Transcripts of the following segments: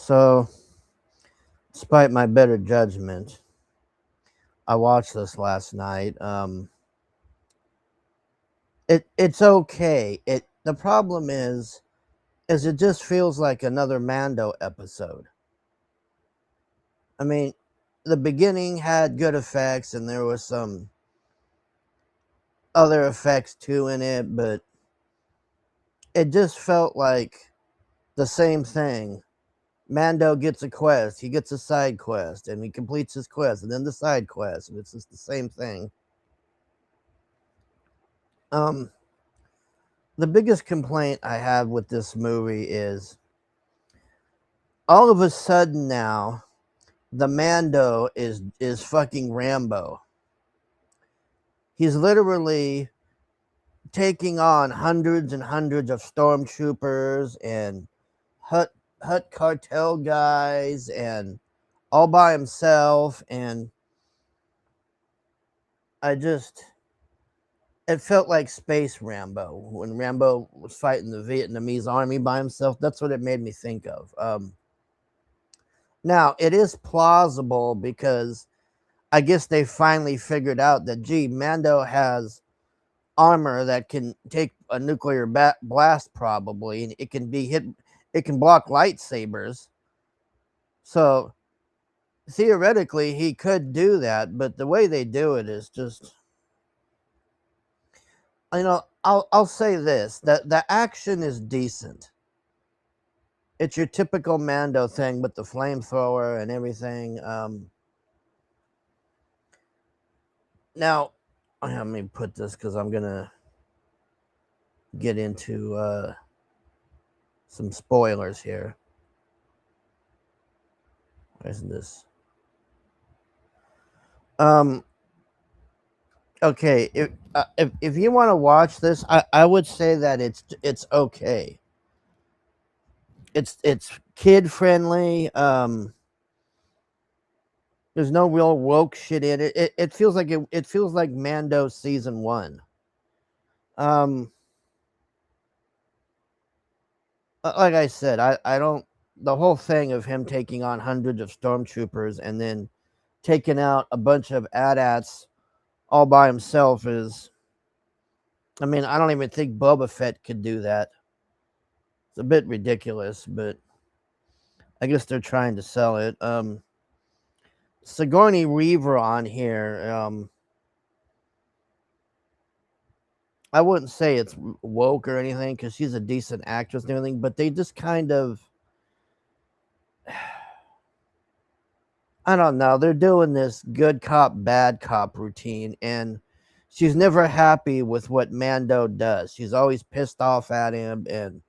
So, despite my better judgment, I watched this last night. It's okay. The problem is it just feels like another Mando episode. I mean, the beginning had good effects, and there was some other effects too in it, but it just felt like the same thing. Mando gets a quest, he gets a side quest, and he completes his quest, and then the side quest, and it's just the same thing. Um, the biggest complaint I have with this movie is all of a sudden now the Mando is fucking Rambo. He's literally taking on hundreds and hundreds of stormtroopers and hut hut cartel guys and all by himself, and I just it felt like Space Rambo when Rambo was fighting the Vietnamese army by himself. That's what it made me think of. Now, it is plausible because I guess they finally figured out that, gee, Mando has armor that can take a nuclear blast, probably, and it can be hit, it can block lightsabers. So, theoretically, he could do that, but the way they do it is just, I'll say this, that the action is decent. It's your typical Mando thing with the flamethrower and everything. Now, let me put this because I'm gonna get into some spoilers here. Where is this? Okay, if you want to watch this, I would say that it's okay. It's kid friendly. There's no real woke shit in it. It feels like it feels like Mando season 1. Um, like I said, I don't the whole thing of him taking on hundreds of stormtroopers and then taking out a bunch of AT-ATs all by himself is. I mean, I don't even think Boba Fett could do that. It's a bit ridiculous, but I guess they're trying to sell it. Sigourney Weaver on here. I wouldn't say it's woke or anything because she's a decent actress and everything, but they just kind of, I don't know. They're doing this good cop, bad cop routine, and she's never happy with what Mando does. She's always pissed off at him, and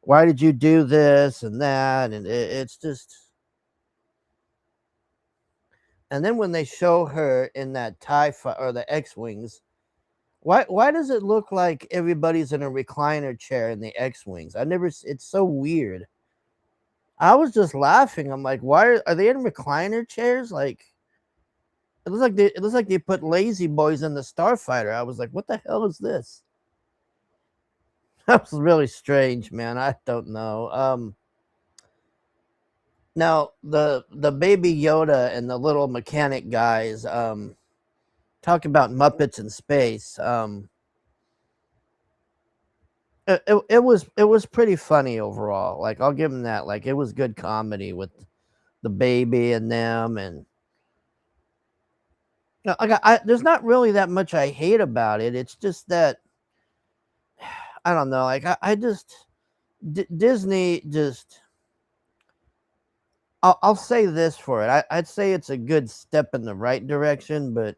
why did you do this and that? And it's just. And then when they show her in that TIE or the X-Wings, why does it look like everybody's in a recliner chair in the X-Wings? It's so weird. I was just laughing. I'm like, why are they in recliner chairs? Like, it looks like they put Lazy Boys in the Starfighter. I was like, what the hell is this? That was really strange, man. I don't know. Now the baby Yoda and the little mechanic guys, talk about Muppets in space. It was pretty funny overall. Like, I'll give them that. Like, it was good comedy with the baby and them, and there's not really that much I hate about it. It's just that I don't know. Like, I just Disney just. I'll say this for it. I'd say it's a good step in the right direction, but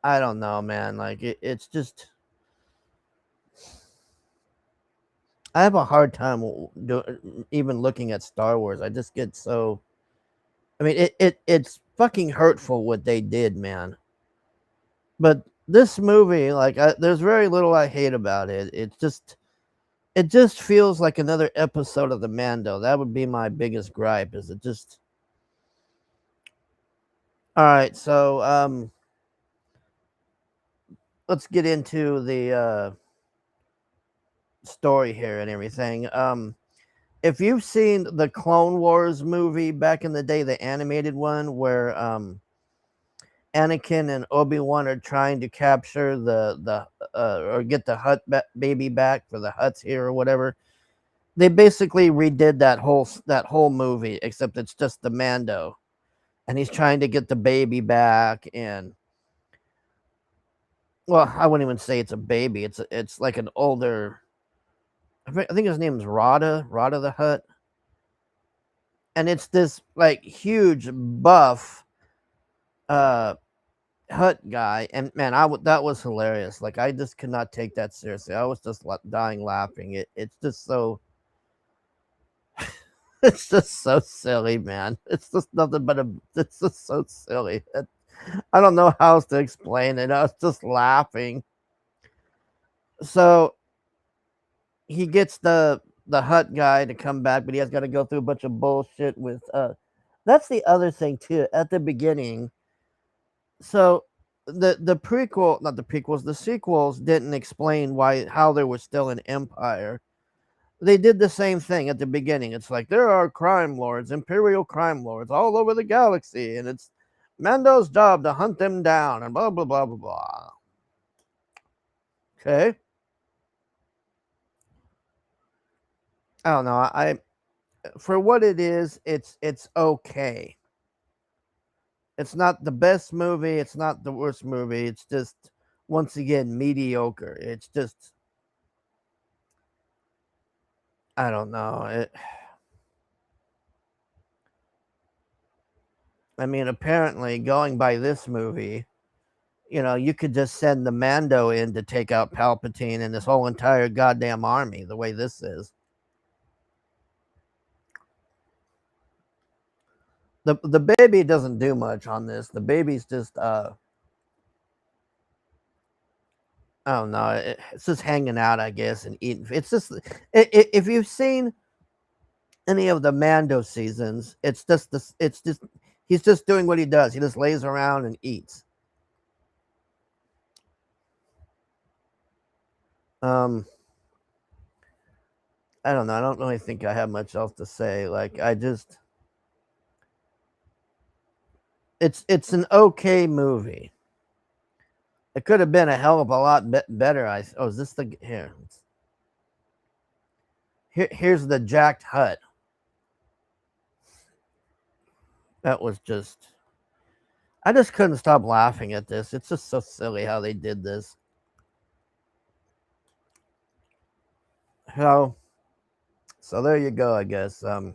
I don't know, man. Like, it's just. I have a hard time even looking at Star Wars. I just get so. I mean, it's fucking hurtful what they did, man. But this movie, like, there's very little I hate about it. It just feels like another episode of the Mando. That would be my biggest gripe. Is it just? All right, so let's get into the story here and everything. If you've seen the Clone Wars movie back in the day, the animated one where Anakin and Obi-Wan are trying to capture the or get the baby back for the Hutts here or whatever. They basically redid that whole movie, except it's just the Mando, and he's trying to get the baby back. And well, I wouldn't even say it's a baby. It's like an older. I think his name is Rada the Hutt, and it's this like huge buff Hut guy. And man, that was hilarious. Like I just could not take that seriously. I was just dying laughing. It's just so. It's just so silly, man. It's just nothing but it's just so silly. I don't know how else to explain it. I was just laughing. So he gets the Hut guy to come back, but he has got to go through a bunch of bullshit with that's the other thing too at the beginning. So the prequel, not the prequels, the sequels didn't explain how there was still an empire. They did the same thing at the beginning. It's like there are crime lords, imperial crime lords all over the galaxy, and it's Mando's job to hunt them down and blah blah blah blah blah. Okay. I don't know. I for what it is, it's okay. It's not the best movie, it's not the worst movie. It's just once again mediocre. It's just I don't know. I mean, apparently, going by this movie, you could just send the Mando in to take out Palpatine and this whole entire goddamn army, the way this is. The baby doesn't do much on this. The baby's just, I don't know, it's just hanging out, I guess, and eating. It's just, if you've seen any of the Mando seasons, it's just he's just doing what he does. He just lays around and eats. I don't know. I don't really think I have much else to say. Like it's an okay movie. It could have been a hell of a lot better. Is this the here's the jacked Hut. That was just I just couldn't stop laughing at this. It's just so silly how they did this. So there you go, I guess. I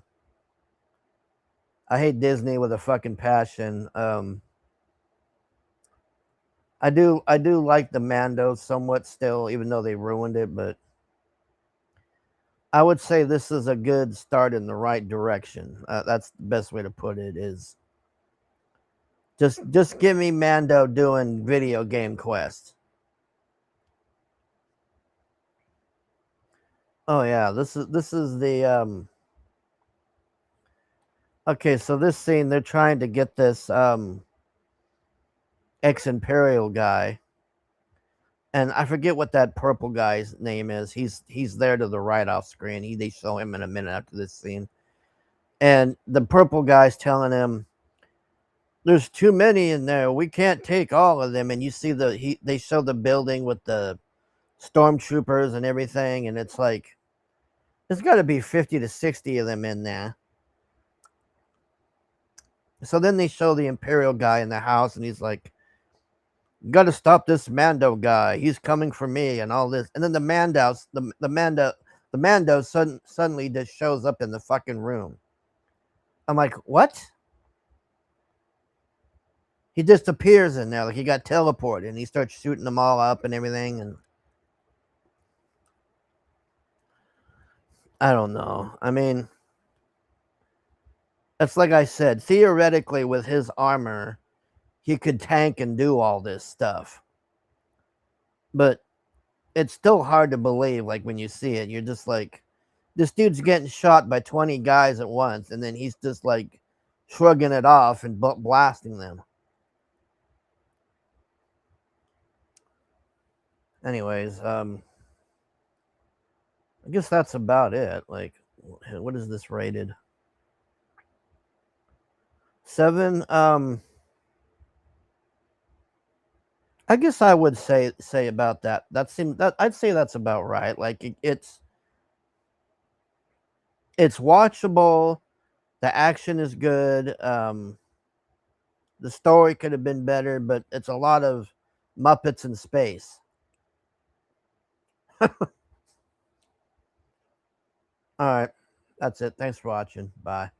hate Disney with a fucking passion. I do like the Mando somewhat still, even though they ruined it, but I would say this is a good start in the right direction. That's the best way to put it. Is just give me Mando doing video game quests. Oh yeah, this is the okay, so this scene they're trying to get this ex-Imperial guy, and I forget what that purple guy's name is. He's there to the right off screen. They show him in a minute after this scene, and the purple guy's telling him, "There's too many in there. We can't take all of them." And you see they show the building with the stormtroopers and everything, and it's like there's got to be 50 to 60 of them in there. So then they show the Imperial guy in the house, and he's like, "Got to stop this Mando guy. He's coming for me," and all this. And then the Mando suddenly just shows up in the fucking room. I'm like, what? He just appears in there, like he got teleported, and he starts shooting them all up and everything. And I don't know. I mean, it's like I said, theoretically, with his armor, he could tank and do all this stuff. But it's still hard to believe, like when you see it, you're just like, this dude's getting shot by 20 guys at once, and then he's just like shrugging it off and blasting them. Anyways, guess that's about it. Like, what is this rated? 7. I guess I would say about that. That seems that I'd say that's about right. Like it's watchable. The action is good. The story could have been better, but it's a lot of Muppets in space. All right, that's it. Thanks for watching. Bye.